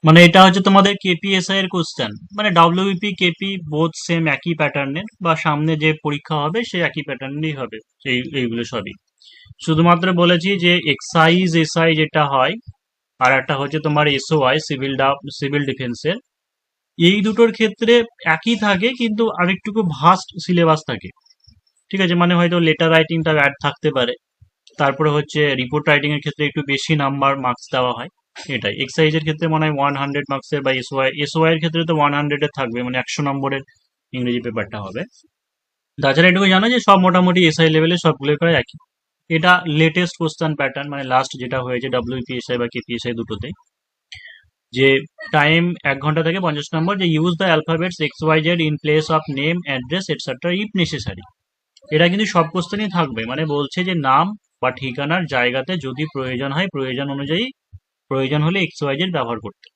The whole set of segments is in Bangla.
মানে এটা হচ্ছে তোমাদের কেপিএসআই এর কোশ্চেন, মানে ডব্লিউপি কেপি বোথ সেম একই প্যাটার্নের, বা সামনে যে পরীক্ষা হবে সে একই প্যাটার্নেরই হবে। এইগুলো সবই শুধুমাত্র বলেছি যে এক্সাইজ এসআই যেটা হয়, আর একটা হচ্ছে তোমার এসওআই সিভিল ডিফেন্সের, এই দুটোর ক্ষেত্রে একই থাকে, কিন্তু আরেকটুকু ভাস্ট সিলেবাস থাকে। ঠিক আছে, মানে হয়তো লেটার রাইটিংটা অ্যাড থাকতে পারে, তারপরে হচ্ছে রিপোর্ট রাইটিং এর ক্ষেত্রে একটু বেশি নাম্বার মার্কস দেওয়া হয়। এটাই এক্সারসাইজের ক্ষেত্রে মনে হয় 100 মার্কসের, বা এসওয়াই এর ক্ষেত্রে তো 100 থাকবে, মানে 100 নম্বরের ইংরেজি পেপারটা হবে। তাছাড়া এটুকু জানো যে সব মোটামুটি এসআই লেভেলে সবগুলো প্রায় একই। এটা লেটেস্ট কোশ্চেন প্যাটার্ন, মানে লাস্ট যেটা হয়েছে ডব্লিউপিএসআই বা কেপিএসআই দুটোতে, যে টাইম 1 ঘন্টা থেকে 50 নম্বর, যে use the alphabets x Y Z in place of name address etcetera if necessary. এটা কিন্তু সব কোশ্চেনই থাকবে, মানে বলছে যে নাম বা ঠিকানার জায়গাতে যদি প্রয়োজন হয়, প্রয়োজন অনুযায়ী প্রয়োজন হলে এক্স ওয়াই জেড ব্যবহার করতে।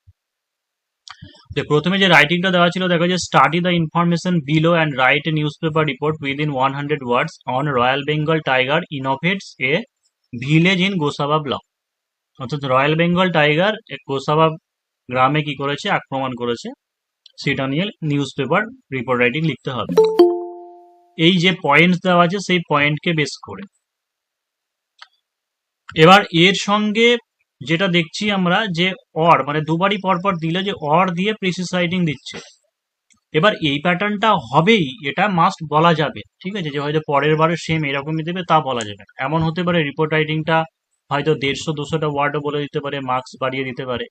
তো প্রথমে যে রাইটিংটা দেওয়া ছিল, দেখো যে study the information below and write a newspaper report within 100 words on royal Bengal tiger innovates a village in Gosaba block. অর্থাৎ রয়্যাল বেঙ্গল টাইগার গোসাবা গ্রামে কি করেছে, আক্রমণ করেছে, সেটা নিয়ে নিউজ পেপার রিপোর্ট রাইটিং লিখতে হবে। এই যে পয়েন্টস দেওয়া আছে সেই পয়েন্টকে বেস করে। এবার এর সঙ্গে যেটা দেখছি আমরা, যে অর মানে দুবারই পরপর দিলে যে অর দিয়ে প্রিসিস রাইটিং দিচ্ছে। এবার এই প্যাটার্নটা হবেই, এটা মাস্ট বলা যাবে, ঠিক আছে, যে হয়তো পরের বারে সেম এরকমই দেবে তা বলা যাবে না। এমন হতে পারে রিপোর্ট রাইটিংটা হয়তো 150-200টা ওয়ার্ডও বলে দিতে পারে, মার্কস বাড়িয়ে দিতে পারে।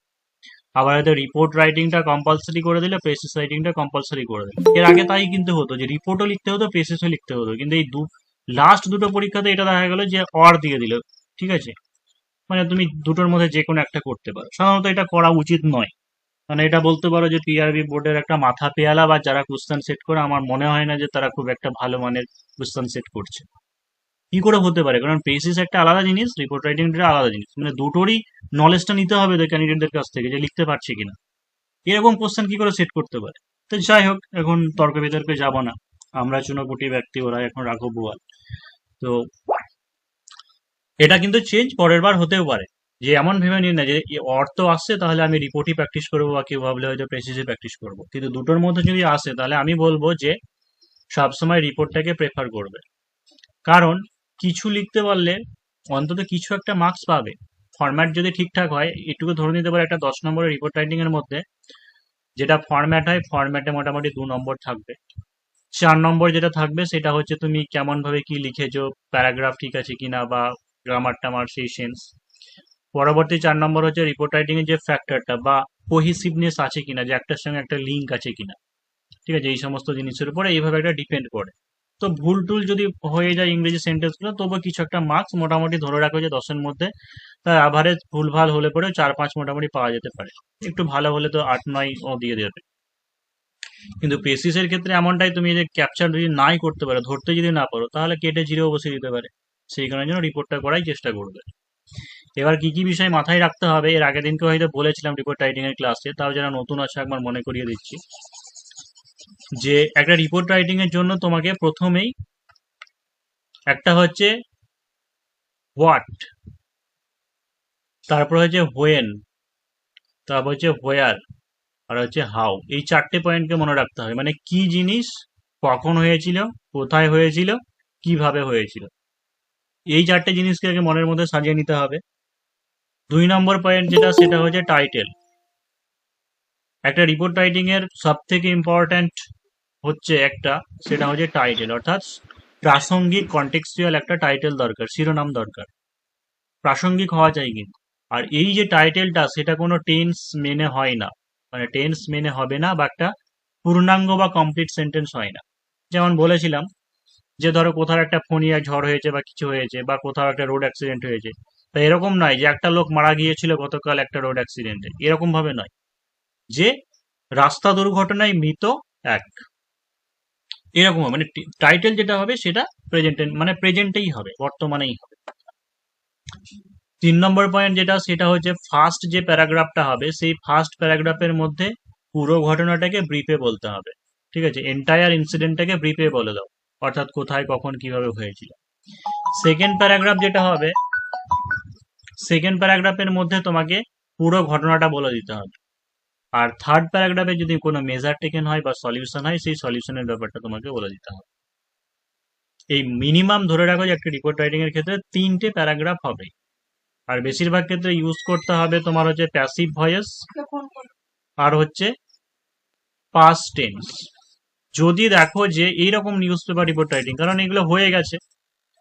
আবার হয়তো রিপোর্ট রাইটিংটা কম্পালসারি করে দিলে, প্রেসিস রাইটিংটা কম্পালসারি করে দিলে। এর আগে তাই কিন্তু হতো, যে রিপোর্টও লিখতে হতো, প্রেসিসও লিখতে হতো, কিন্তু এই লাস্ট দুটো পরীক্ষাতে এটা দেখা গেল যে অর দিয়ে দিল। ঠিক আছে, মানে তুমি দুটোর মধ্যে যে কোনো একটা করতে পারো। সাধারণত এটা করা উচিত নয়। মানে এটা বলতে পারো যে টিআরবি বোর্ডের একটা মাথা পেয়ালা, বা যারা কোশ্চেন সেট করে আমার মনে হয় না যে তারা খুব একটা ভালো মানের কোশ্চেন সেট করছে। কি করে হতে পারে? কারণ প্রেসিস একটা আলাদা জিনিস, রিপোর্ট রাইটিংটা আলাদা জিনিস, মানে দুটোরই নলেজটা নিতে হবে ক্যান্ডিডেটদের কাছ থেকে, যে লিখতে পারছে কিনা। এরকম কোশ্চেন কি করে সেট করতে পারে? তো যাই হোক, এখন তর্ক বিতর্কে যাব না। আমরা চুনোপুটি ব্যক্তি, ওরা এখন রাঘব বোয়াল। তো এটা কিন্তু চেঞ্জ পরের বার হতেও পারে, যে এমন ভেবে নিন না যে অর্থ আসছে তাহলে আমি রিপোর্টই প্র্যাকটিস করবো, বা কেউ ভাবলে হয়তো প্রেসিসে প্র্যাকটিস করবো। কিন্তু দুটোর মধ্যে যদি আসে তাহলে আমি বলবো যে সবসময় রিপোর্টটাকে প্রেফার করবে। কারণ কিছু লিখতে পারলে অন্তত কিছু একটা মার্কস পাবে। ফরম্যাট যদি ঠিকঠাক হয়, এটুকু ধরে নিতে পারে একটা 10 নম্বরের রিপোর্ট রাইটিং এর মধ্যে যেটা ফরম্যাট হয়, ফরম্যাটে মোটামুটি 2 নম্বর থাকবে। 4 নম্বর যেটা থাকবে সেটা হচ্ছে তুমি কেমন ভাবে কি লিখেছো, প্যারাগ্রাফ ঠিক আছে কিনা, বা গ্রামার টামার সেই সেন্স। পরবর্তী 4 নম্বর হচ্ছে রিপোর্ট রাইটিং এর যে ফ্যাক্টরটা বা কোহিসিভনেস আছে কিনা, যে একটার সঙ্গে একটা লিঙ্ক আছে কিনা। ঠিক আছে, এই সমস্ত জিনিসের উপরে এইভাবে একটা ডিপেন্ড করে। তো ভুল টুল যদি হয়ে যায় ইংরেজি সেন্টেন্স গুলো, তবু কিছু একটা মার্কস মোটামুটি ধরে রাখো যে 10-এর মধ্যে। তার অ্যাভারেজ ভুল ভাল হলে পরেও 4-5 মোটামুটি পাওয়া যেতে পারে। একটু ভালো হলে তো 8-9 ও দিয়ে দেবে। কিন্তু প্রেসিসের ক্ষেত্রে এমনটাই, তুমি যে ক্যাপচার যদি নাই করতে পারো, ধরতে যদি না পারো, তাহলে কেটে জিরেও বসিয়ে দিতে পারে। সেই কারণের জন্য রিপোর্টটা করাই চেষ্টা করবে। এবার কি কি বিষয় মাথায় রাখতে হবে, এর আগের দিনকে হয়তো বলেছিলাম রিপোর্ট রাইটিং এর ক্লাসে, তাও যারা নতুন আছে একবার মনে করিয়ে দিচ্ছি। যে একটা রিপোর্ট রাইটিং এর জন্য তোমাকে প্রথমেই একটা হচ্ছে হোয়াট, তারপর হচ্ছে হোয়েন, তারপর হচ্ছে হোয়ার, আর হচ্ছে হাউ। এই 4টে পয়েন্টকে মনে রাখতে হবে, মানে কি জিনিস, কখন হয়েছিল, কোথায় হয়েছিল, কিভাবে হয়েছিল। এই 4টে জিনিসকে আগে মনের মধ্যে সাজিয়ে নিতে হবে। 2 নম্বর পয়েন্ট যেটা, সেটা হচ্ছে টাইটেল। একটা রিপোর্ট রাইটিং এর সব থেকে ইম্পর্ট্যান্ট হচ্ছে একটা, সেটা হচ্ছে টাইটেল, অর্থাৎ প্রাসঙ্গিক কন্টেক্সচুয়াল একটা টাইটেল দরকার, শিরোনাম দরকার, প্রাসঙ্গিক হওয়া চাই কিন্তু। আর এই যে টাইটেলটা, সেটা কোনো টেন্স মেনে হয় না, মানে টেন্স মেনে হবে না, বা একটা পূর্ণাঙ্গ বা কমপ্লিট সেন্টেন্স হয় না। যেমন বলেছিলাম যে ধরো কোথাও একটা ফোনিয়া ঝড় হয়েছে বা কিছু হয়েছে, বা কোথাও একটা রোড অ্যাক্সিডেন্ট হয়েছে। তা এরকম নয় যে একটা লোক মারা গিয়েছিল গতকাল একটা রোড অ্যাক্সিডেন্টে, এরকম ভাবে নয়, যে রাস্তা দুর্ঘটনায় মৃত এক, এরকম হবে। মানে টাইটেল যেটা হবে সেটা প্রেজেন্ট, মানে প্রেজেন্টেই হবে, বর্তমানেই হবে। 3 নম্বর পয়েন্ট যেটা, সেটা হচ্ছে ফার্স্ট যে প্যারাগ্রাফটা হবে, সেই ফার্স্ট প্যারাগ্রাফের মধ্যে পুরো ঘটনাটাকে ব্রিফে বলতে হবে। ঠিক আছে, এন্টায়ার ইনসিডেন্টটাকে ব্রিফে বলে দাও, অর্থাৎ কোথায় কখন কিভাবে হয়েছিল। সেকেন্ড প্যারাগ্রাফ যেটা হবে, সেকেন্ড প্যারাগ্রাফের মধ্যে তোমাকে পুরো ঘটনাটা বলে দিতে হবে। আর থার্ড প্যারাগ্রাফে যদি কোনো মেজার টেকেন হয় বা সলিউশন হয়, সেই সলিউশনের ব্যাপারটা তোমাকে বলে দিতে হবে। এই মিনিমাম ধরে রাখো যে একটা রিপোর্ট রাইটিং এর ক্ষেত্রে 3টে প্যারাগ্রাফ হবে। আর বেশিরভাগ ক্ষেত্রে ইউজ করতে হবে তোমার হচ্ছে প্যাসিভ ভয়েস আর হচ্ছে পাস্ট টেন্স। যদি দেখো যে এইরকম নিউজ পেপার রিপোর্ট রাইটিং, কারণ এগুলো হয়ে গেছে,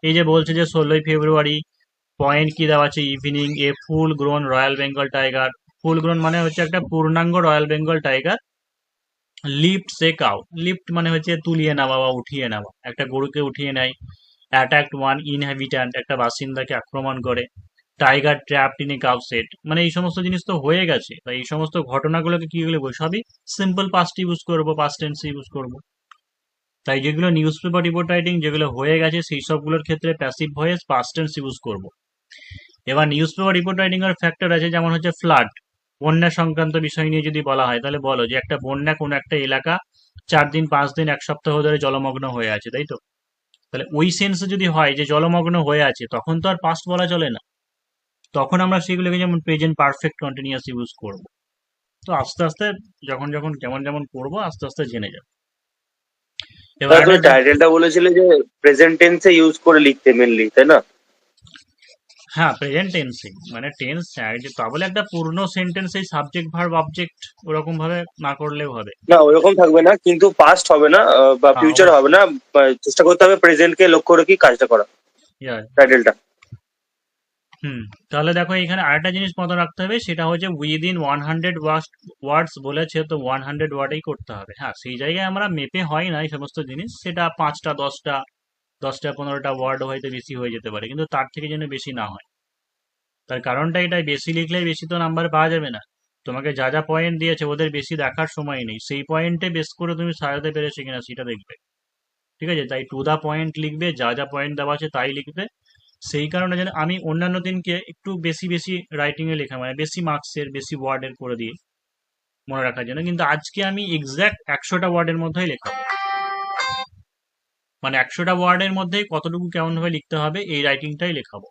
এই যে বলছে যে 16ই ফেব্রুয়ারি, পয়েন্ট কি দেওয়া আছে, ইভিনিং এ full grown royal Bengal tiger. ফুল গ্রোন মানে হচ্ছে একটা পূর্ণাঙ্গ রয়্যাল বেঙ্গল টাইগার লিফট সে কাউ। লিফট মানে হচ্ছে তুলিয়ে নেওয়া বা উঠিয়ে নেওয়া, একটা গরুকে উঠিয়ে নেয়। অ্যাটাকড ওয়ান ইনহ্যাবিট্যান্ট, একটা বাসিন্দাকে আক্রমণ করে। Tiger trapped in a cow set, মানে এই সমস্ত জিনিস তো হয়ে গেছে, তাই এই সমস্ত ঘটনাগুলোকে কি বলবো, সবই সিম্পল পাস্ট ইউজ করবো, পাস্ট টেন্স ইউজ করবো। তাই যেগুলো নিউজ পেপার রিপোর্ট রাইটিং যেগুলো হয়ে গেছে সেই সবগুলোর ক্ষেত্রে passive voice past tense use করবো। এবার নিউজ পেপার রিপোর্ট রাইটিং এর ফ্যাক্টর আছে, যেমন হচ্ছে ফ্লাড, বন্যা সংক্রান্ত বিষয় নিয়ে যদি বলা হয়, তাহলে বলো যে একটা বন্যা কোনো একটা এলাকা 4 দিন 5 দিন 1 সপ্তাহ ধরে জলমগ্ন হয়ে আছে, তাই তো? তাহলে ওই সেন্সে যদি হয় যে জলমগ্ন হয়ে আছে, তখন তো আর পাস্ট বলা চলে না, তখন আমরা সেগুলোকে যেমন প্রেজেন্ট পারফেক্ট কন্টিনিউয়াস ইউজ করব। তো আস্তে আস্তে যখন যখন যেমন যেমন করবো আস্তে আস্তে জেনে যাবে। এবার তুমি একটা টাইটেলটা বলেছিলে যে প্রেজেন্ট টেন্সে ইউজ করে লিখতে মেনলি, তাই না? হ্যাঁ, প্রেজেন্ট টেন্সিং মানে টেন্স যে তা বলে একটা পূর্ণ সেন্টেন্স এই সাবজেক্ট ভার্ব অবজেক্ট ওরকম ভাবে না করলেও হবে। না, ওরকম থাকবে না, কিন্তু পাস্ট হবে না বা হ্যাঁ, ফিউচার হবে অবশ্যই। না। চেষ্টা করতে হবে প্রেজেন্টকে লক্ষ্য রেখেই কাজটা করা, Yeah. টাইটেলটা। হুম। তাহলে দেখো এখানে আরেকটা জিনিস মাথায় রাখতে হবে, সেটা হচ্ছে উইদিন 100 ওয়ার্ডস বলেছে, তো 100 ওয়ার্ডেই করতে হবে। হ্যাঁ, সেই জায়গায় আমরা মেপে হয় না এই সমস্ত জিনিস, সেটা 5টা 10টা 10টা 15টা ওয়ার্ড হয়তো বেশি হয়ে যেতে পারে, কিন্তু তার থেকে যেন বেশি না হয়। তার কারণটা এটাই, বেশি লিখলে বেশি তো নাম্বার পাওয়া যাবে না। তোমাকে যা যা পয়েন্ট দিয়েছে ওদের বেশি দেখার সময় নেই, সেই পয়েন্টে বেস করে তুমি সাজাতে পেরেছো কিনা সেটা দেখবে। ঠিক আছে, তাই টু দা পয়েন্ট লিখবে, যা যা পয়েন্ট দেওয়া আছে তাই লিখবে। সেই কারণে যেন আমি অন্যান্য দিনকে একটু বেশি বেশি রাইটিং এ লেখা, মানে বেশি মার্কসের বেশি ওয়ার্ডের করে দিয়ে মনে রাখার জন্য, কিন্তু আজকে আমি এক্সাক্ট 100টা ওয়ার্ডের মধ্যেই লেখাবো। মানে 100টা ওয়ার্ডের মধ্যেই কতটুকু কেমন ভাবে লিখতে হবে এই রাইটিংটাই লেখাবো।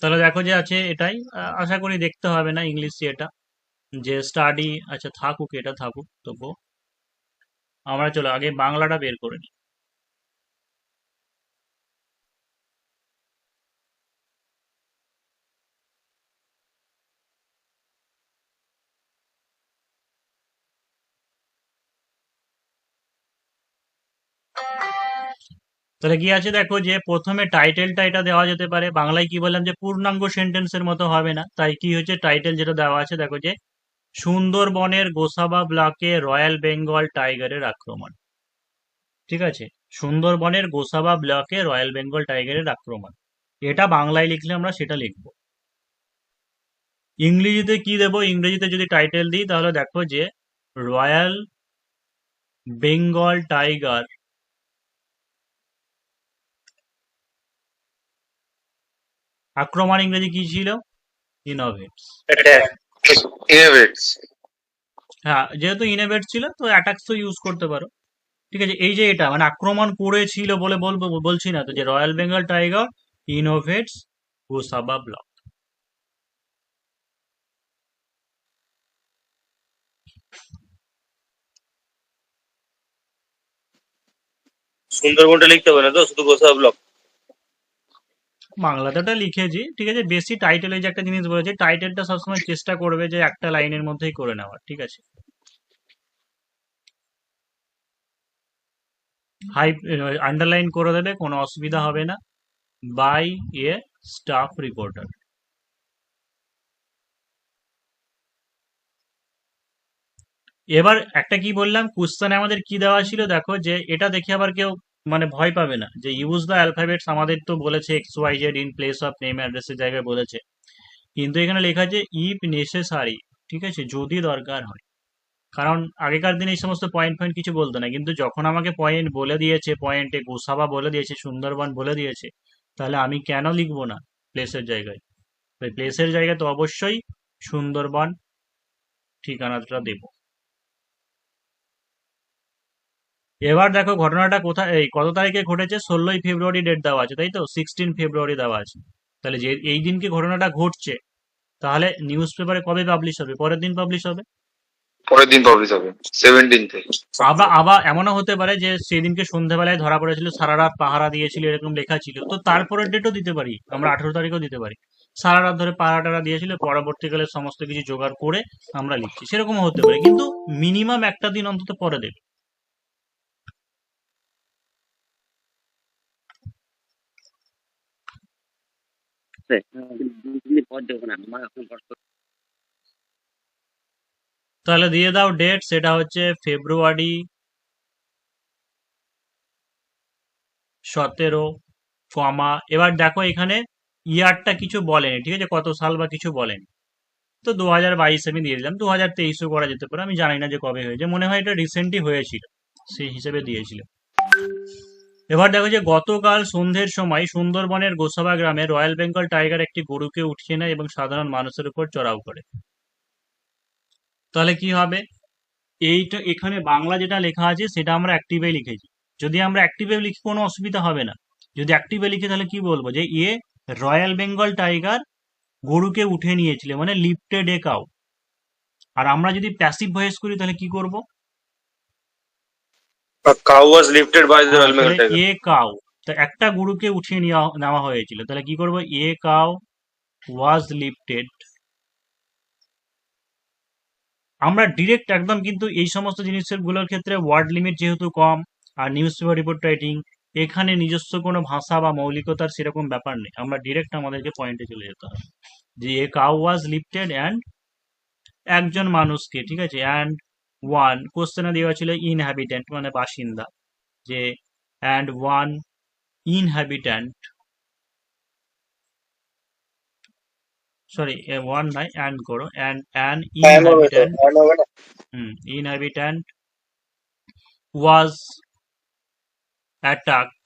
তাহলে দেখো যে আছে এটাই, আশা করি দেখতে হবে না ইংলিশে এটা, যে স্টাডি, আচ্ছা থাকুক, এটা থাকুক তবু আমরা চলো আগে বাংলাটা বের করে নিই। তাহলে কি আছে দেখো, যে প্রথমে টাইটেলটা এটা দেওয়া যেতে পারে, বাংলায় কি বললাম যে পূর্ণাঙ্গ সেন্টেন্সের মতো হবে না, তাই কি হচ্ছে টাইটেল যেটা দেওয়া আছে দেখো যে সুন্দরবনের গোসাবা ব্লকে রয়্যাল বেঙ্গল টাইগারের আক্রমণ। ঠিক আছে, সুন্দরবনের গোসাবা ব্লকে রয়্যাল বেঙ্গল টাইগারের আক্রমণ, এটা বাংলায় লিখলে আমরা সেটা লিখবো। ইংরেজিতে কি দেবো, ইংরেজিতে যদি টাইটেল দিই তাহলে দেখো যে রয়্যাল বেঙ্গল টাইগার আক্রমণ, ইংরেজি কি ছিল, ইনোভেটস। অ্যাটাক, ইনোভেটস। হ্যাঁ, যেহেতু ইনোভেট ছিল তো অ্যাটাকস তো ইউজ করতে পারো। ঠিক আছে, এই যে এটা মানে আক্রমণ করেছিল বলে বলবো, বলছি না তো, যে royal Bengal tiger innovates Gosaba block. সুন্দরবনটা লিখতে হবে না তো, শুধু গোসাবা ব্লক? বাংলাতে ওটা লিখেছি, ঠিক আছে। বেশি টাইটেলে যে একটা জিনিস বলেছে, টাইটেলটা সবসময় চেষ্টা করবে যে একটা লাইনের মধ্যেই করে নেওয়ার, ঠিক আছে। হাই আন্ডারলাইন করে দেবে, কোনো অসুবিধা হবে না। By a staff reporter. এবার একটা কি বললাম, কোশ্চেনে আমাদের কি দেওয়া ছিল দেখো, যে এটা দেখে আবার কেউ মানে ভয় পাবে না যে ইউজ দ্য অ্যালফাবেটস, আমাদের তো বলেছে X Y Z in place of name অ্যাড্রেসের জায়গায় বলেছে, কিন্তু এখানে লেখা আছে ইফ নেসেসারি, ঠিক আছে, যদি দরকার হয়। কারণ আগেকার দিনে এই সমস্ত পয়েন্ট পয়েন্ট কিছু বলতো না, কিন্তু যখন আমাকে পয়েন্ট বলে দিয়েছে, পয়েন্টে গোসাবা বলে দিয়েছে, সুন্দরবন বলে দিয়েছে, তাহলে আমি কেন লিখবো না প্লেসের জায়গায়? তাই প্লেসের জায়গায় তো অবশ্যই সুন্দরবন ঠিকানাটা দেব। এবার দেখো ঘটনাটা কোথায়, এই কত তারিখে ঘটেছে, 16ই ফেব্রুয়ারি ডেট দেওয়া আছে, তাই তো? 16 ফেব্রুয়ারি দেওয়া আছে। তাহলে যে এই দিনকে ঘটনাটা ঘটছে, তাহলে নিউজ পেপারে কবে পাবলিশ হবে? পরের দিন পাবলিশ হবে। পরের দিন পাবলিশ হবে 17th-এ। আবার আবার এমনও হতে পারে যে সেদিনকে সন্ধ্যাবেলায় ধরা পড়েছিল, সারা রাত পাহারা দিয়েছিল, এরকম লেখা ছিল, তো তারপরের ডেটও দিতে পারি, আমরা 18 তারিখও দিতে পারি। সারা রাত ধরে পাহারা টারা দিয়েছিল, পরবর্তীকালে সমস্ত কিছু জোগাড় করে আমরা লিখছি, সেরকমও হতে পারে, কিন্তু মিনিমাম একটা দিন অন্তত পরে দেবে। তাহলে দিয়ে দাও ডেট, সেটা হচ্ছে ফেব্রুয়ারি 17, কমা, এবার দেখো এখানে ইয়ারটা কিছু বলেনি, ঠিক আছে, কত সাল বা কিছু বলেনি, তো 2022 আমি দিয়ে দিলাম, 2023ও করা যেতে পারে, আমি জানি না যে কবে হয়েছে, মনে হয় এটা রিসেন্টলি হয়েছিল, সেই হিসেবে দিয়েছিল। এবার দেখো যে গতকাল সন্ধ্যের সময় সুন্দরবনের গোসাবা গ্রামে রয়্যাল বেঙ্গল টাইগার একটি গরুকে উঠিয়ে নেয় এবং সাধারণ মানুষের উপর চড়াও করে। তাহলে কি হবে? এইটা এখানে বাংলা যেটা লেখা আছে সেটা আমরা অ্যাক্টিভে লিখেছি। যদি আমরা অ্যাক্টিভে লিখি কোনো অসুবিধা হবে না। যদি অ্যাক্টিভে লিখি তাহলে কি বলবো, যে রয়্যাল বেঙ্গল টাইগার গরুকে উঠে নিয়েছিল, মানে লিফটেড এ কাউ। আর আমরা যদি প্যাসিভ ভয়েস করি তাহলে কি করব? A cow was lifted by the হ্যাঁ, Royal তাহলে Bengal tiger. কাউ, তো একটা গরুকে উঠিয়ে নেওয়া হয়েছিল, তাহলে কি করব? কাউ ওয়াজ লিফটেড। আমরা ডিরেক্ট একদম, কিন্তু এই সমস্ত জিনিসের গুলোর ক্ষেত্রে ওয়ার্ড লিমিট যেহেতু কম, আর নিউজ পেপার রিপোর্ট রাইটিং, এখানে নিজস্ব কোনো ভাষা বা মৌলিকতার সেরকম ব্যাপার নেই, আমরা ডিরেক্ট আমাদেরকে পয়েন্টে চলে যেতে হবে, যে কাউ ওয়াজ লিফটেড অ্যান্ড একজন মানুষকে, ঠিক আছে, অ্যান্ড ওয়ান কোশ্চেনে দেওয়া ছিল ইনহ্যাবিট্যান্ট মানে বাসিন্দা, যে অ্যান্ড ওয়ান ইনহ্যাবিট্যান্ট, সরি ওয়ান নাই, অ্যান্ড করো, অ্যান্ড অ্যান ইনহ্যাবিট্যান্ট, ইনহ্যাবিট্যান্ট ওয়াজ অ্যাটাকড,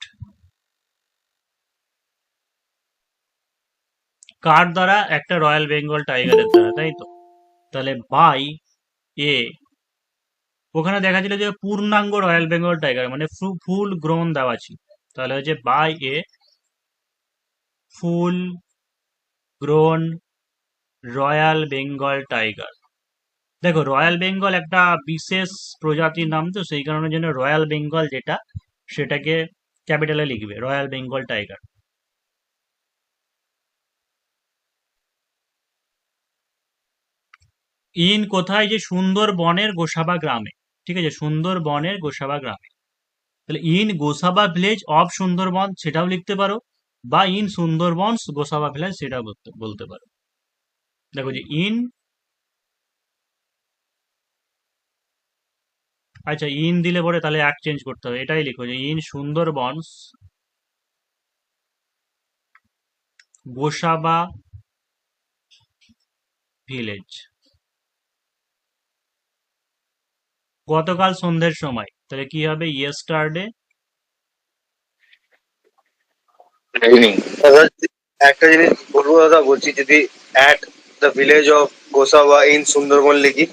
কার দ্বারা? একটা রয়্যাল বেঙ্গল টাইগারের দ্বারা, তাই তো? তাহলে বাই এ, ওখানে দেখা ছিল যে পূর্ণাঙ্গ রয়্যাল বেঙ্গল টাইগার, মানে ফুল গ্রোন দেওয়া ছিল, তাহলে হচ্ছে by a full grown royal Bengal tiger. দেখো রয়্যাল বেঙ্গল একটা বিশেষ প্রজাতির নাম, তো সেই কারণের জন্য রয়্যাল বেঙ্গল যেটা, সেটাকে ক্যাপিটালে লিখবে, রয়্যাল বেঙ্গল টাইগার। ইন কোথায়? যে সুন্দরবনের গোসাবা গ্রামে, ঠিক আছে, সুন্দরবনের গোসাবা গ্রামে। তাহলে in Gosaba village of Sundarban সেটাও লিখতে পারো, বা ইন সুন্দরবনস গোসাবা ভিলেজ সেটাও বলতে পারো। দেখো যে আচ্ছা ইন দিলে পরে তাহলে এক চেঞ্জ করতে হবে, এটাই লিখো যে ইন সুন্দরবনস গোসাবা ভিলেজ গতকাল সন্ধ্যের সময়, তাহলে কি হবে? Yesterday evening. দাদা, একটা জিনিস বলবো দাদা, বলছি যদি at the village of Gosaba in Sundarban লিখি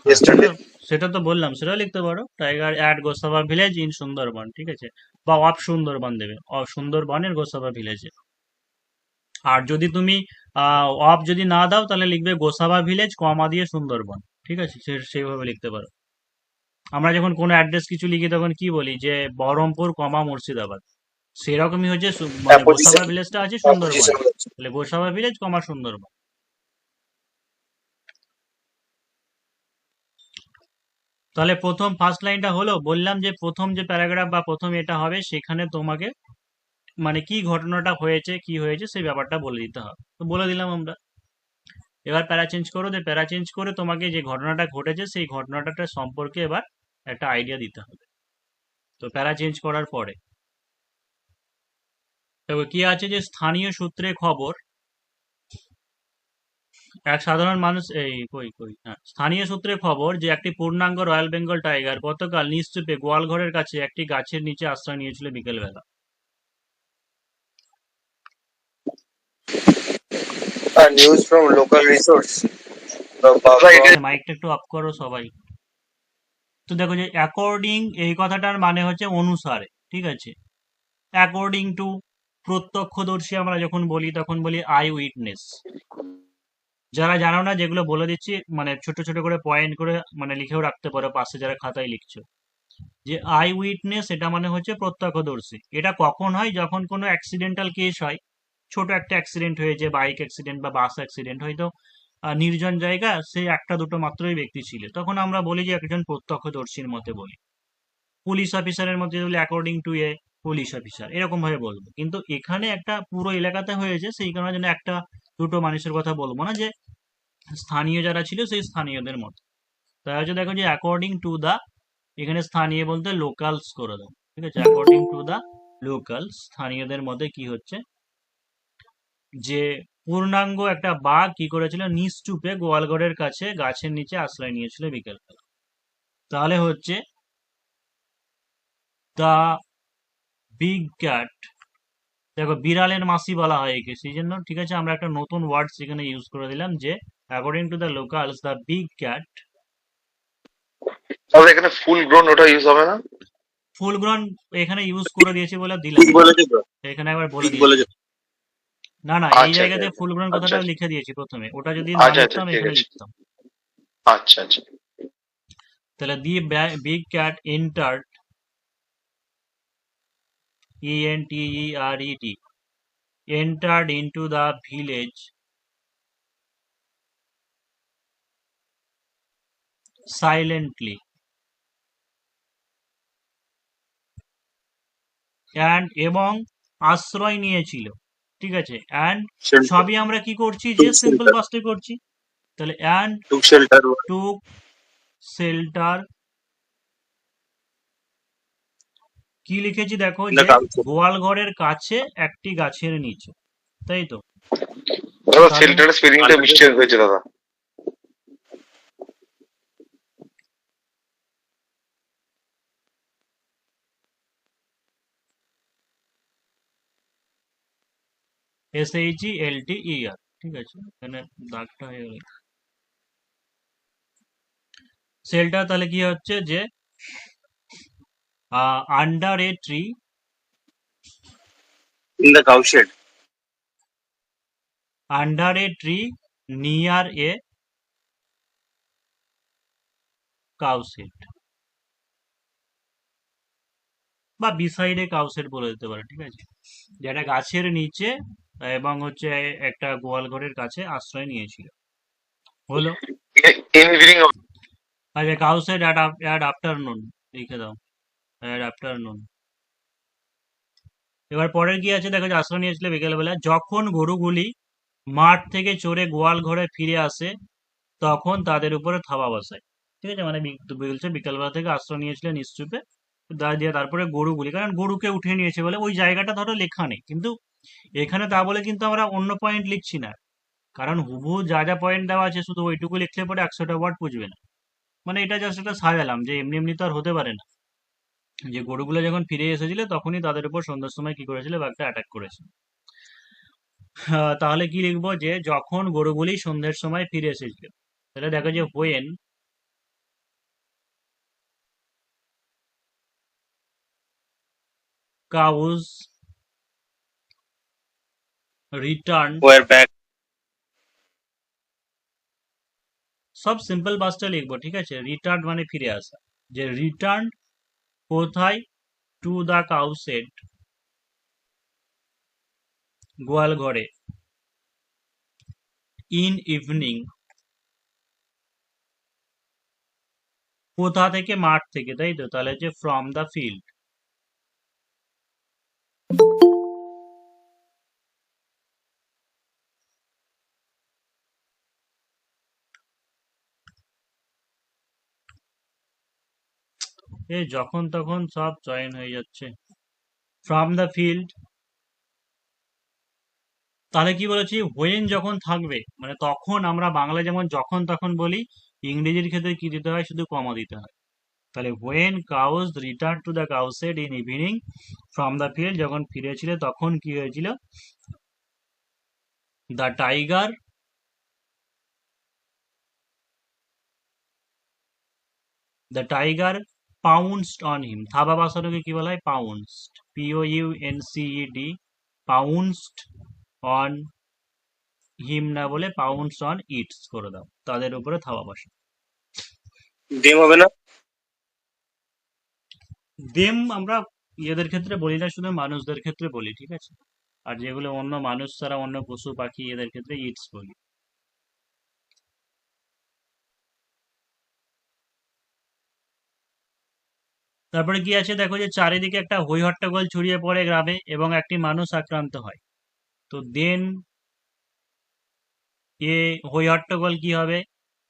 সেটা yesterday. সেটা তো বললাম, সেটাও লিখতে পারো, tiger at Gosaba village in Sundarban, ঠিক আছে, বা অফ সুন্দরবন দেবে, অফ সুন্দরবনের গোসাবা ভিলেজে। আর যদি তুমি অফ যদি না দাও তাহলে লিখবে গোসাবা ভিলেজ কমা দিয়ে সুন্দরবন, ঠিক আছে, সেইভাবে লিখতে পারো। আমরা যখন কোনো অ্যাড্রেস কিছু লিখি তখন কি বলি, যে বহরমপুর কমা মুর্শিদাবাদ, সেরকমই হচ্ছে মানে গোসাবা Apposition. ভিলেজটা আছে সুন্দরবনে, Apposition হচ্ছে। তাহলে গোসাবা ভিলেজ কমা সুন্দরবন। তাহলে প্রথম ফার্স্ট লাইনটা হলো, বললাম যে প্রথম যে প্যারাগ্রাফ বা প্রথম এটা হবে, সেখানে তোমাকে মানে কি ঘটনাটা হয়েছে, কি হয়েছে সেই ব্যাপারটা বলে দিতে হবে, তো বলে দিলাম আমরা। এবার প্যারা চেঞ্জ করো, যে প্যারা চেঞ্জ করে তোমাকে যে ঘটনাটা ঘটেছে সেই ঘটনাটা সম্পর্কে এবার একটা আইডিয়া দিতে হবে। তো প্যারা চেঞ্জ করার পরে তবে কি আছে, যে স্থানীয় সূত্রে খবর, এক সাধারণ মানুষ, এই কই কই হ্যাঁ, স্থানীয় সূত্রে খবর যে একটি পূর্ণাঙ্গ রয়্যাল বেঙ্গল টাইগার গতকাল নিশ্চুপে গোয়ালঘরের কাছে একটি গাছের নিচে আশ্রয় নিয়েছিল বিকেলবেলা। News from local resource. The দাদা, এটা মাইকটা একটু অফ করো সবাই। তো দেখো যে অ্যাকর্ডিং এই কথাটার মানে হচ্ছে অনুসারে, ঠিক আছে। অ্যাকর্ডিং টু, প্রত্যক্ষদর্শী আমরা যখন বলি তখন বলি আই উইটনেস। যারা জানো না, যেগুলো বলে দিচ্ছি, মানে ছোট ছোট করে পয়েন্ট করে মানে লিখেও রাখতে পারো পাশে যারা খাতায় লিখছো, যে আই উইটনেস এটা মানে হচ্ছে প্রত্যক্ষদর্শী। এটা কখন হয়? যখন কোনো অ্যাক্সিডেন্টাল কেস হয়, ছোট একটা অ্যাক্সিডেন্ট হয়েছে, বাইক অ্যাক্সিডেন্ট বা বাস অ্যাক্সিডেন্ট, হয়তো নির্জন জায়গা, সেই একটা দুটো মাত্রই ব্যক্তি ছিল, তখন আমরা বলি যে একজন প্রত্যক্ষদর্শীর মতে বলি। পুলিশ অফিসারের মধ্যে বলি according to A police officer, এরকম ভাবে বলবো। কিন্তু এখানে একটা পুরো এলাকাতে হয়েছে, সেই কারণে যেন একটা দুটো মানুষের কথা বলবো না, যে স্থানীয় যারা ছিল সেই স্থানীয়দের মতো। তাই হচ্ছে দেখো যে অ্যাকর্ডিং টু দা, এখানে স্থানীয় বলতে লোকালস করে দাও, ঠিক আছে। অ্যাকর্ডিং টু দা লোকালস, স্থানীয়দের মধ্যে কি হচ্ছে, যে পূর্ণাঙ্গ একটা বাঘ কি করেছিল, নিশ্চুপে গোয়ালগড়ের কাছে গাছের নিচে আশ্রয় নিয়েছিল বিকেলবেলা। তাহলে হচ্ছে দা বিগ ক্যাট, দেখো বিড়ালের মাসি বলা হয় একে, সেই জন্য ঠিক আছে আমরা একটা নতুন ওয়ার্ড সেখানে ইউজ করে দিলাম, যে according to the locals the big cat. তাহলে এখানে ফুল গ্রোন ওটা ইউজ হবে না? ফুল গ্রন এখানে ইউজ করে দিয়েছি বলে দিলাম, ঠিক বলেছে তো, এখানে একবার বলে ঠিক দিয়েছি। বলেছে। না না, এই আচ্ছা আচ্ছা জায়গাতে ফুল গ্রন আচ্ছা কথাটা আচ্ছা লিখে দিয়েছি প্রথমে, ওটা যদি না আচ্ছা আচ্ছা লিখতাম ঠিক এখানে আছে। লিখতাম। আচ্ছা আচ্ছা। তাহলে the big cat entered, ENTERED, entered into the village silently and এবং আশ্রয় নিয়েছিল, ঠিক আছে। and শেল্টার, সবই আমরা কি করছি, যে টুক সিম্পল শেল্টার, পাস্টে করছি। তাহলে and took shelter took shelter, কি লিখেছি দেখো, ইন দ্য যে কাউন্সিল। গোয়াল ঘরের কাছে একটি গাছের নিচে, তাই তো। দাদা তাহলে শেল্টারের স্পেলিংটা মিস্টেক হয়েছে দাদা। SHELTER, ঠিক আছে, এখানে দাগটা হয়ে গেল। শেল্টার তাহলে কি হচ্ছে, যে under a tree, in the কাউশেড। under a tree near a cow shed, বা বিসাইড এ কাউ শেড বলে দিতে পারে, ঠিক আছে। যেটা গাছের নিচে এবং হচ্ছে একটা গোয়াল ঘরের কাছে আশ্রয় নিয়েছিল, হলো। ইভিনিং। আচ্ছা, কাউ শেড অ্যাট আফটারনুন লিখে দাও, অ্যাট আফটারনুন। এবার পরের কি আছে দেখো, যে আশ্রয় নিয়েছিল বিকেলবেলা, যখন গরুগুলি মাঠ থেকে চড়ে গোয়াল ঘরে ফিরে আসে তখন তাদের উপরে থাবা বসায়, ঠিক আছে। মানে বলছে বিকালবেলা থেকে আশ্রয় নিয়েছিল নিশ্চুপে, দিয়ে তারপরে গরুগুলি, কারণ গরুকে উঠিয়ে নিয়েছে বলে ওই জায়গাটা ধরো লেখা নেই, কিন্তু এখানে তা বলে কিন্তু আমরা অন্য পয়েন্ট লিখছি না, কারণ হুবহু যা যা পয়েন্ট দেওয়া আছে শুধু ওইটুকু লিখলে পরে 100টা ওয়ার্ড বুঝবে না। মানে এটা জাস্ট একটা সাজালাম, যে এমনি এমনি তো আর হতে পারে না, যে গরুগুলো যখন ফিরে এসেছিল তখনই তাদের উপর সন্ধ্যার সময় কি করেছিল, বাঘটা অ্যাটাক করেছে। তাহলে কি লিখবো, যে যখন গরুগুলি সন্ধ্যের সময় ফিরে এসেছিল। তাহলে দেখো যে when cows returned, were back. সব সিম্পল পাস্টে লিখবো, ঠিক আছে। রিটার্ন মানে ফিরে আসা, যে রিটার্ন কোথায়, টু দা কাউ শেড গোয়াল ঘরে, ইন ইভিনিং কোথা থেকে, মাঠ থেকে, তাই তো। তাহলে যে ফ্রম দা ফিল্ড। এই যখন তখন সব চয়ন হয়ে যাচ্ছে, ফ্রম দা ফিল্ড। তাহলে কি বলেছি, হোয়েন যখন থাকবে, মানে তখন আমরা বাংলা যেমন যখন তখন বলি, ইংরেজির ক্ষেত্রে কি দিতে হয়, শুধু কমা দিতে হয়। তাহলে when cows return to the cow shed in evening from the field, যখন ফিরেছিল তখন কি হয়েছিল, the tiger the tiger pounced on him, থাবা বাসানোকে কি বলা হয়? পাউন্সড, POUNCED, পাউন্সড অন হিম না বলে পাউন্স অন ইটস করে দাও, তাদের উপরে থাবা বসা। দেম হবে না? দেম আমরা এদের ক্ষেত্রে বলি না, শুধু মানুষদের ক্ষেত্রে বলি, ঠিক আছে? আর যেগুলো অন্য মানুষ ছাড়া অন্য পশু পাখি এদের ক্ষেত্রে ইটস বলি। তারপরে কি আছে দেখো, যে চারিদিকে একটা হই হট্টগোল ছড়িয়ে পড়ে গ্রামে এবং একটি মানুষ আক্রান্ত হয়। তো দেন এ হই হট্টগোল কি হবে?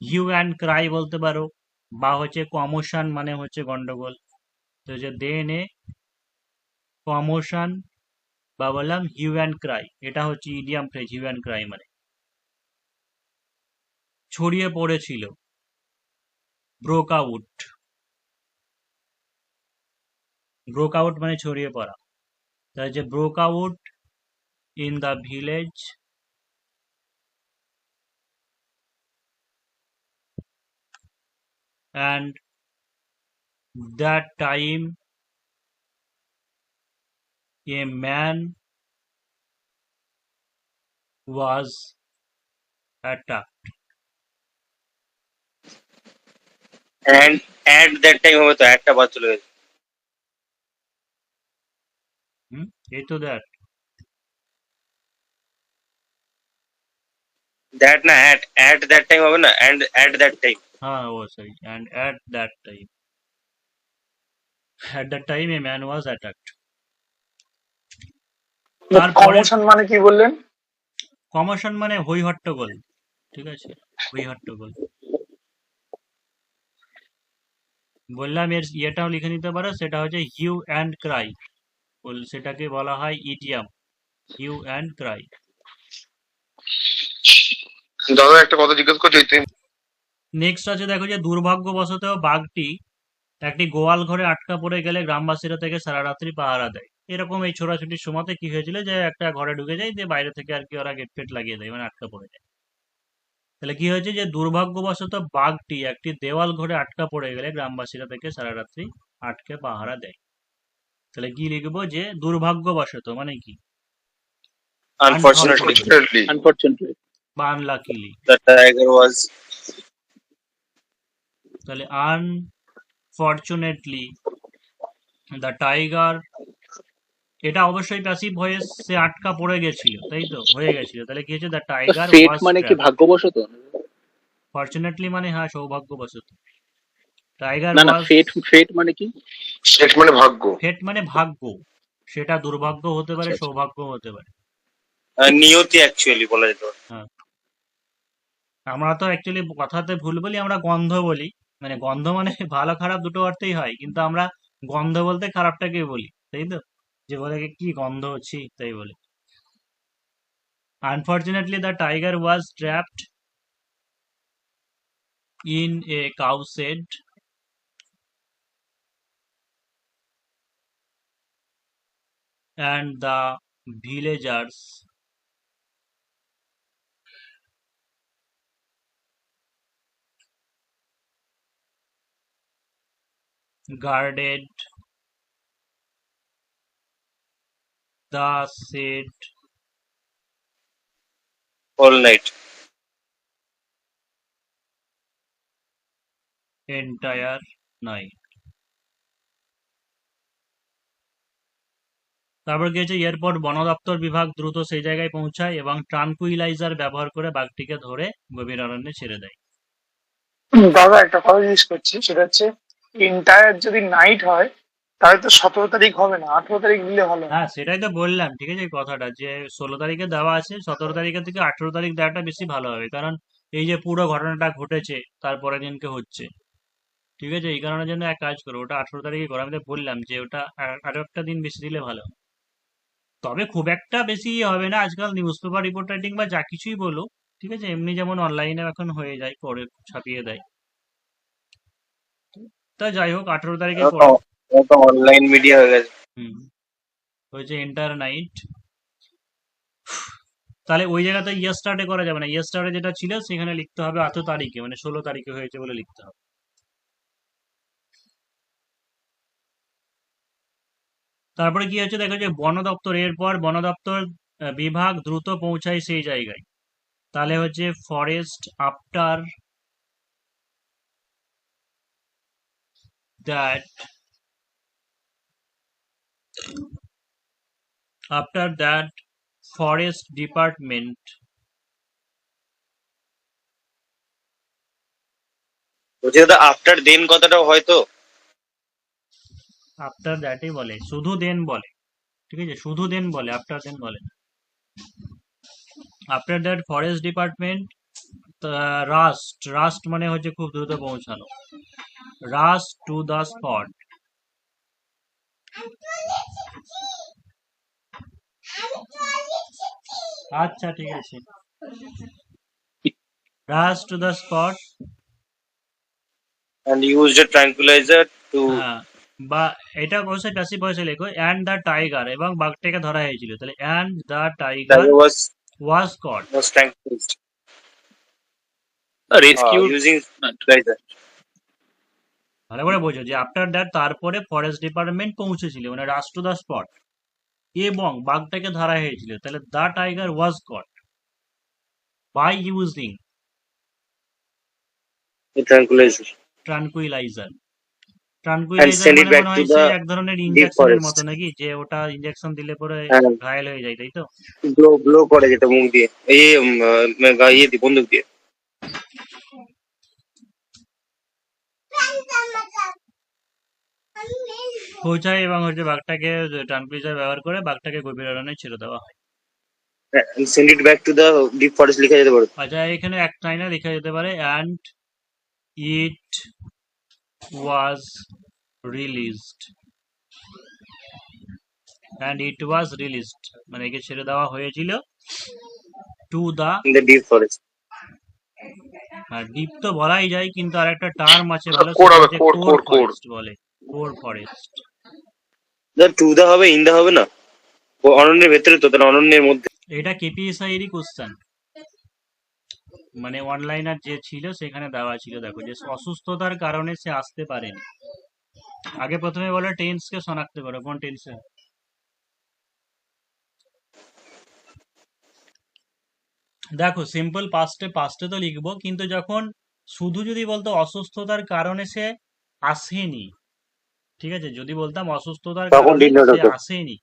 হিউ অ্যান্ড ক্রাই বলতে পারো, বা হচ্ছে কমোশন মানে হচ্ছে গন্ডগোল। তো যে দেন এ কমোশন, বা বললাম হিউ অ্যান্ড ক্রাই, এটা হচ্ছে idiom phrase. Hue and cry মানে ছড়িয়ে পড়েছিল, ব্রোক আউট। ব্রোক আউট মানে ছড়িয়ে পড়া। তাই যে broke out in the village and that time a man was attacked. And at that time হবে, তো একটা বাদ চলে গেছে। এই তো that. দ্যাট না, অ্যাট দ্যাট টাইম হবে না, অ্যান্ড অ্যাট দ্যাট টাইম। হ্যাঁ ও sorry, and at that time, at that time a man was attacked. তারপরে কমোশন মানে কি বললেন? কমোশন মানে হই হট্টগোল, ঠিক আছে? হই হট্টগোল বললাম, এর ইয়েটাও লিখে নিতে পারো, সেটা হচ্ছে হিউ অ্যান্ড ক্রাই, সেটাকে বলা হয় ইডিয়াম, হিউ অ্যান্ড ক্রাই। দাদা একটা কথা জিজ্ঞেস করছি, নেক্সট আছে দেখো, যে দুর্ভাগ্যবশত বাঘটি একটি গোয়াল ঘরে আটকা পড়ে গেলে গ্রামবাসীরা তাকে সারা রাত্রি পাহারা দেয়। এরকম এই ছোটাছুটির সময়তে কি হয়েছিল, যে একটা ঘরে ঢুকে যায়, দিয়ে বাইরে থেকে আর কি ওরা গেট ফেট লাগিয়ে দেয়, মানে আটকা পড়ে যায়। তাহলে কি হয়েছে, যে দুর্ভাগ্যবশত বাঘটি একটি দেওয়াল ঘরে আটকা পড়ে গেলে গ্রামবাসীরা তাকে সারা রাত্রি আটকে পাহারা দেয়। তাহলে কি লিখবো, যে দুর্ভাগ্যবশত মানে কি? Unfortunately unfortunately unfortunately. বা আনলাকিলি। দ্য টাইগার ওয়াজ। তাহলে আনফরচুনেটলি দ্য টাইগার, এটা অবশ্যই প্যাসিভ ভয়েস, সে আটকা পড়ে গেছিল, তাই তো হয়ে গেছিল। তাহলে কি হচ্ছে, দ্য টাইগার ফেট ওয়াজ মানে কি ট্র্যাপড। ভাগ্যবশত? ফরচুনেটলি মানে হ্যাঁ সৌভাগ্যবশত। টাইগার না না, ওয়াজ, ফেট ফেট মানে কি? সেট মানে ভাগ্য। ফেট মানে ভাগ্য, সেটা দুর্ভাগ্য হতে পারে, আচ্ছা আচ্ছা। সৌভাগ্য হতে পারে। নিয়তি অ্যাকচুয়ালি বলা যেতে পারে। হ্যাঁ, আমরা তো অ্যাকচুয়ালি কথাতে ভুল বলি, আমরা গন্ধ বলি, মানে গন্ধ মানে ভালো খারাপ দুটো অর্থেই হয়, কিন্তু আমরা গন্ধ বলতে খারাপটাকে বলি, তাই তো? যে বলে কি গন্ধ হচ্ছি, তাই বলে। Unfortunately the tiger was trapped in a cow shed and the villagers guarded the shed all night. entire night. তারপর কি হচ্ছে, এরপর বন দপ্তর বিভাগ দ্রুত সেই জায়গায় পৌঁছায় এবং ট্রানকুইলাইজার ব্যবহার করে বাঘটিকে ধরে গভীর অরণ্যে ছেড়ে দেয়। দাদা একটা কথা জিজ্ঞেস করছি, সেটা হচ্ছে এন্টায়ার যদি নাইট হয় তাহলে তো 17 তারিখ হবে না, 18 তারিখ দিলে ভালো হয়। হ্যাঁ সেটাই তো বললাম, ঠিক আছে? এই কথাটা যে 16 তারিখে দেওয়া আছে, 17 তারিখের থেকে 18 তারিখ দেওয়াটা বেশি ভালো হবে, কারণ এই যে পুরো ঘটনাটা ঘটেছে তারপরের দিনকে হচ্ছে, ঠিক আছে? এই কারণের জন্য এক কাজ করো, ওটা 18 তারিখে করো। আমি তো বললাম যে ওটা আরো একটা দিন বেশি দিলে ভালো। তবে খুব একটা বেশি ইয়ে হবে না, আজকাল নিউজ পেপার রিপোর্ট রাইটিং বা যা কিছুই বলো, ঠিক আছে, এমনি যেমন অনলাইনে এখন হয়ে যায়, করে ছাপিয়ে দেয়। তা যাই হোক, 18 তারিখে করো। অনলাইন মিডিয়া হয়ে গেছে। হুম, হয়েছে এন্টার নাইট। তাহলে ওই জায়গাতে ইয়েস্টারডে করা যাবে না, ইয়েস্টারডে যেটা ছিল সেখানে লিখতে হবে 8 তারিখে, মানে 16 তারিখে হয়েছে বলে লিখতে হবে। তারপরে কি হচ্ছে দেখো যে বন দপ্তর, এরপর বন দপ্তর বিভাগ দ্রুত পৌঁছায় সেই জায়গায়। তাহলে হচ্ছে forest after that forest department বলছি দাদা আফটার দেন কথাটাও হয়তো আফটার দ্যাটই বলে, শুধু দেন বলে, ঠিক আছে, শুধু দেন বলে, আফটার দেন বলে। After that forest department rushed মানে হচ্ছে খুব দ্রুত পৌঁছানো, রাশ টু দ্য স্পট। আচ্ছা ঠিক আছে, rush to the spot. and used a tranquilizer to হ্যাঁ, বা এটা অবশ্যই প্যাসিভ ভয়েসে লেখো, অ্যান্ড দ্য টাইগার, এবং বাঘটাকে ধরা হয়েছিল, তাহলে and the tiger tiger was caught. was tranquilized rescued. using tranquilizer. ভালো করে বোঝো যে আফটার দ্যাট তারপরে ফরেস্ট ডিপার্টমেন্ট পৌঁছেছিল, মানে রাশ টু দ্য স্পট, এবং বাঘটাকে ধরা হয়েছিল, তাহলে the tiger was caught by using The tranquilizer tranquilizer. and tranquilizer send it মানে back মনে to হয় the সেই এক ধরনের deep ইনজেকশনের forest. মতো নাকি, যে ওটা ইনজেকশন দিলে পরে হ্যাঁ, ঘায়েল হয়ে যায়, তাই তো? blow করে যেটা মুখ দিয়ে এই ইয়ে দিয়ে বন্দুক দিয়ে। পৌঁছায় এবং হচ্ছে বাঘটাকে ট্রানকুইলাইজার ব্যবহার করে বাঘটাকে গভীর অরণ্যে ছেড়ে দেওয়া হয়। And send it back to the deep forest লেখা যেতে পারে। আচ্ছা, এখানে এক লাইনে লেখা যেতে পারে and it was released, and it was released মানে একে ছেড়ে দেওয়া হয়েছিল to the, In the deep forest. Deep তো বলাই যায়, কিন্তু আর একটা টার্ম আছে বলে, কোর সেটা হবে, হচ্ছে core core core core forest বলে, কোর ফরেস্ট। টু দা হবে ইন দা হবে না, ও অরণ্যের ভেতরে তো, তাহলে অরণ্যের মধ্যে। এটা কেপিএসআই এরই কোশ্চেন, মানে অনলাইনার যে ছিল সেখানে দেওয়া ছিল, দেখো যে অসুস্থতার কারণে সে আসতে পারেনি। আগে প্রথমে বলে টেন্সকে শনাক্ত করো, কোন টেন্সে। দেখো সিম্পল পাস্টে তো লিখবো, কিন্তু যখন শুধু যদি বলতো অসুস্থতার কারণে সে আসেনি, ঠিক আছে, যদি বলতাম অসুস্থতার তখন কারণে did not সে হতো। আসেনি,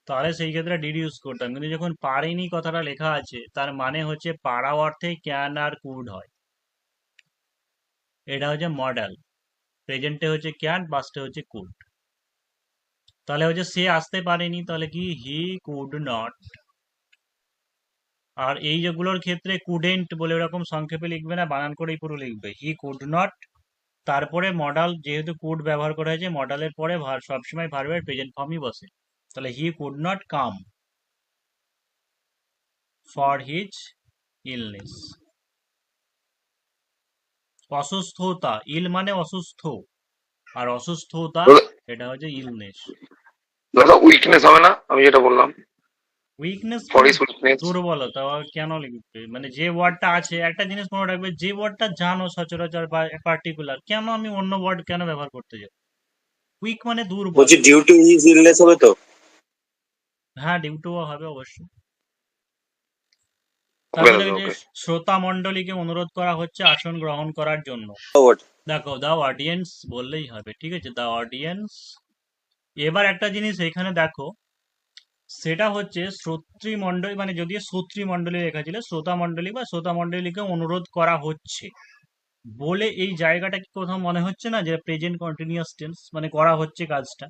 তাহলে সেই ক্ষেত্রে ডিড ইউজ করতাম, কিন্তু যখন পারেনি কথাটা লেখা আছে, তার মানে হচ্ছে পারা অর্থে ক্যান আর কুড হয়। এটা হচ্ছে মডেল, প্রেজেন্টে হচ্ছে ক্যান, পাস্টে হচ্ছে কুড। তাহলে হচ্ছে সে আসতে পারেনি, তাহলে কি হি কুড নট। আর এই যেগুলোর ক্ষেত্রে কুডেন্ট বলে ওরকম সংক্ষেপে লিখবে না, বানান করেই পুরো লিখবে, হি কুড নট। তারপরে মডাল, যেহেতু কুড ব্যবহার করা হয়েছে, মডালের পরে সবসময় ভার্বের প্রেজেন্ট ফর্মই বসে, তাহলে he could not come for his illness. অসুস্থতা, ইল মানে অসুস্থ, আর অসুস্থতা এটা হচ্ছে ইলনেস। দাদা উইকনেস হবে না, আমি যেটা বললাম উইকনেস ফর মানে ইজ উইকনেস। দুর্বলতা, কেন লিখবে, মানে যে ওয়ার্ডটা আছে, একটা জিনিস মনে রাখবে, যে ওয়ার্ডটা জানো সচরাচর বা পার্টিকুলার, কেন আমি অন্য ওয়ার্ড কেন ব্যবহার করতে যাব। উইক মানে দুর্বল। বলছি ডিউ টু হিজ ইলনেস হবে তো। হ্যাঁ, ডিউটিও হবে অবশ্যই। ওকে তারপরে দাদা ওই যে ওকে। শ্রোতা মণ্ডলীকে অনুরোধ করা হচ্ছে আসন গ্রহণ করার জন্য। What? দেখো দা অডিয়েন্স বললেই হবে, ঠিক আছে, দা অডিয়েন্স। এবার একটা জিনিস এখানে দেখো, সেটা হচ্ছে শ্রোতৃ মণ্ডলী, মানে যদি শ্রোতৃ মণ্ডলী লেখা ছিল, শ্রোতা মণ্ডলী বা শ্রোতা মণ্ডলীকে অনুরোধ করা হচ্ছে বলে এই জায়গাটা কি কোথাও মনে হচ্ছে না যে প্রেজেন্ট কন্টিনিউয়াস টেন্স, মানে করা হচ্ছে কাজটা।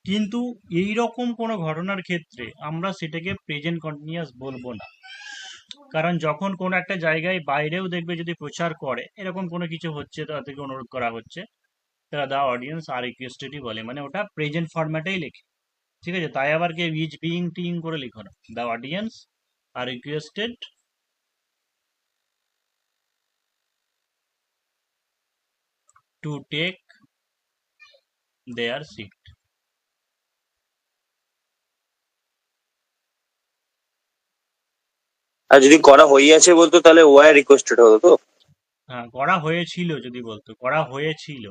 কিন্তু এই রকম কোনো ঘটনার ক্ষেত্রে আমরা সেটাকে প্রেজেন্ট কন্টিনিউয়াস বলবো না, কারণ যখন কোনো একটা জায়গায় বাইরেও দেখবে যদি প্রচার করে এরকম কোনো কিছু হচ্ছে, তাদেরকে অনুরোধ করা হচ্ছে, তারা দা অডিয়েন্স আর রিকোয়েস্টেডই বলে, মানে ওটা প্রেজেন্ট ফরম্যাটেই লেখে, ঠিক আছে। তাই আবার কে ইজ বিইং টিং করে লিখো না, the audience are requested to take their seat. আর যদি করা হইয়াছে বলতো তাহলে ওয়াই রিকোয়েস্টেড হতো তো। হ্যাঁ, করা হয়েছিল যদি বলতো, করা হয়েছিল।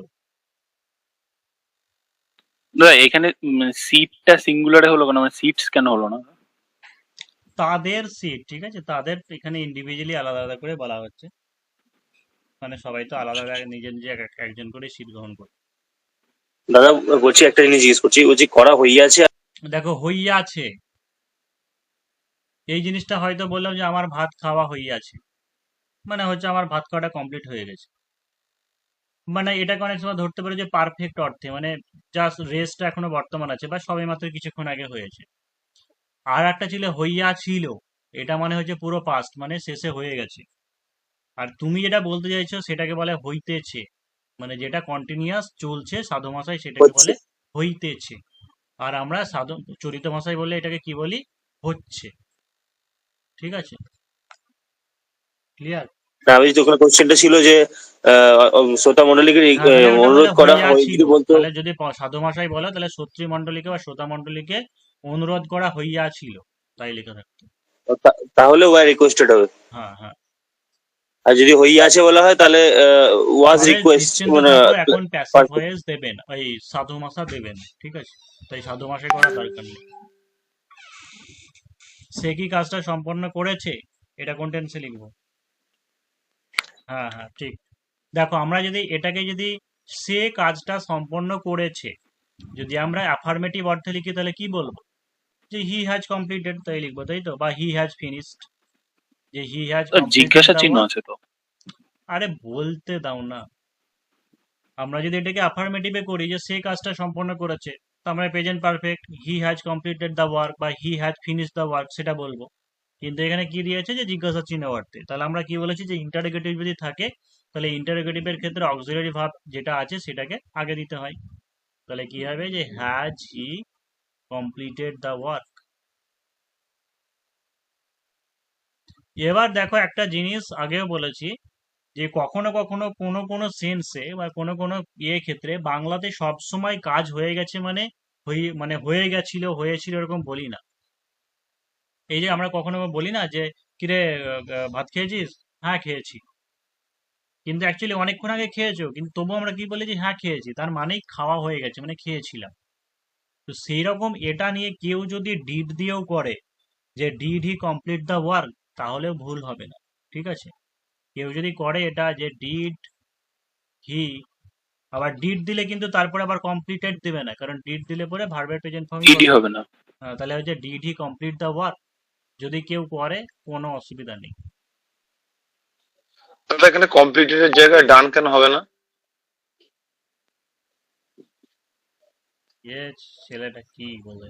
দাদা এখানে সিটটা সিঙ্গুলারে হলো কেন, মানে সিটস কেন হলো না? তাদের সিট, ঠিক আছে, তাদের এখানে ইন্ডিভিজুয়ালি আলাদা আলাদা করে বলা হচ্ছে, মানে সবাই তো আলাদা আলাদা নিজের নিজে একজন করে সিট গ্রহণ করে। দাদা বলছি একটা জিনিস জিজ্ঞেস করছি, ও যে করা হইয়াছে। দেখো হইয়াছে, এই জিনিসটা হয়তো বললাম যে আমার ভাত খাওয়া হইয়াছে, মানে হচ্ছে আমার ভাত খাওয়াটা কমপ্লিট হয়ে গেছে, মানে এটাকে অনেক সময় ধরতে পারে যে পারফেক্ট অর্থে, মানে জাস্ট রেস্টটা এখনো বর্তমান আছে বা সবে মাত্র কিছুক্ষণ আগে হয়েছে। আর একটা ছিল হইয়াছিল, এটা মানে হচ্ছে পুরো পাস্ট, মানে শেষে হয়ে গেছে। আর তুমি যেটা বলতে চাইছো সেটাকে বলে হইতেছে, মানে যেটা কন্টিনিউয়াস চলছে সাধু ভাষায় সেটাকে হচ্ছে। বলে হইতেছে। আর আমরা সাধু চরিত ভাষায় বললে এটাকে কি বলি, হচ্ছে। ঠিক আছে, ক্লিয়ার? না, আমি তো ওখানে কোশ্চেনটা ছিল যে শ্রোতা মন্ডলীকে হ্যাঁ, তাহলে ওটা বলে অনুরোধ করা হয় হইয়াছিল, যদি বলতো। তাহলে যদি সাধু ভাষায় বলো তাহলে সত্রী মণ্ডলীকে বা শ্রোতা মণ্ডলীকে অনুরোধ করা হইয়াছিল, তাই লেখা থাকতো। তাহলে ওয়ার রিকোয়েস্টেড হবে। হ্যাঁ হ্যাঁ, আর যদি হইয়াছে বলা হয় তাহলে ওয়াজ তাহলে রিকোয়েস্ট নিশ্চিন্ত মানে থাকো এখন প্যাসিভ ভয়েস দেবেন, ওই সাধু ভাষা দেবেন, ঠিক আছে, তাই সাধু ভাষায় করার দরকার নেই। সে কি কাজটা সম্পন্ন করেছে, এটা কোন টেন্সে লিখবো? হ্যাঁ হ্যাঁ ঠিক। দেখো আমরা যদি এটাকে যদি সে কাজটা সম্পন্ন করেছে যদি আমরা অ্যাফার্মেটিভ অর্থে লিখি তাহলে কি বলবো, যে হি হ্যাজ কমপ্লিটেড, তাই লিখবো, তাই তো, বা হি হ্যাজ ফিনিশড, যে হি হ্যাজ কমপ্লিটেড জিজ্ঞাসা দ্য চিহ্ন ওয়ার্ক। আছে তো। আরে বলতে দাও না, আমরা যদি এটাকে অ্যাফার্মেটিভে করি যে সে কাজটা সম্পন্ন করেছে, তো আমরা present perfect he has completed the work বা he has finish the work সেটা বলবো। কিন্তু এখানে কি দিয়েছে যে জিজ্ঞাসা চিহ্ন অর্থে, তাহলে আমরা কি বলেছি যে ইন্টারোগেটিভ যদি থাকে তাহলে ইন্টারোগেটিভের ক্ষেত্রে অক্সিলারি ভার্ব যেটা আছে সেটাকে আগে দিতে হয়। তাহলে কি হবে যে has he completed the work. এবার দেখো একটা জিনিস আগেও বলেছি যে কখনো কখনো কোনো কোনো সেন্সে বা কোনো কোনো ক্ষেত্রে বাংলাতে সব সময় কাজ হয়ে গেছে মানে মানে হয়ে গেছিল হয়েছিল এরকম বলি না। এই যে আমরা কখনো বলি না যে কিরে ভাত খেয়েছিস, হ্যাঁ খেয়েছি, কিন্তু অ্যাকচুয়ালি অনেকক্ষণ আগে খেয়েছো, কিন্তু তবুও আমরা কি বলি যে হ্যাঁ খেয়েছি, তার মানেই খাওয়া হয়ে গেছে, মানে খেয়েছিলাম। তো সেই রকম এটা নিয়ে কেউ যদি ডিড দিয়েও করে যে did he complete the work, তাহলেও ভুল হবে না, ঠিক আছে। কেউ যদি করে এটা যে ডিড হি, আবার ডিড দিলে কিন্তু তারপরে আবার কমপ্লিটেড দেবে না, কারণ ডিড দিলে পরে ভার্বের প্রেজেন্ট ফর্মই ডিডি বসাবে। হবে না। তাহলে হচ্ছে did he complete the work, যদি কেউ করে কোনো অসুবিধা নেই। তাহলে এখানে কমপ্লিটেড এর জায়গায় ডান কেন হবে না? এ ছেলেটা কি বলে।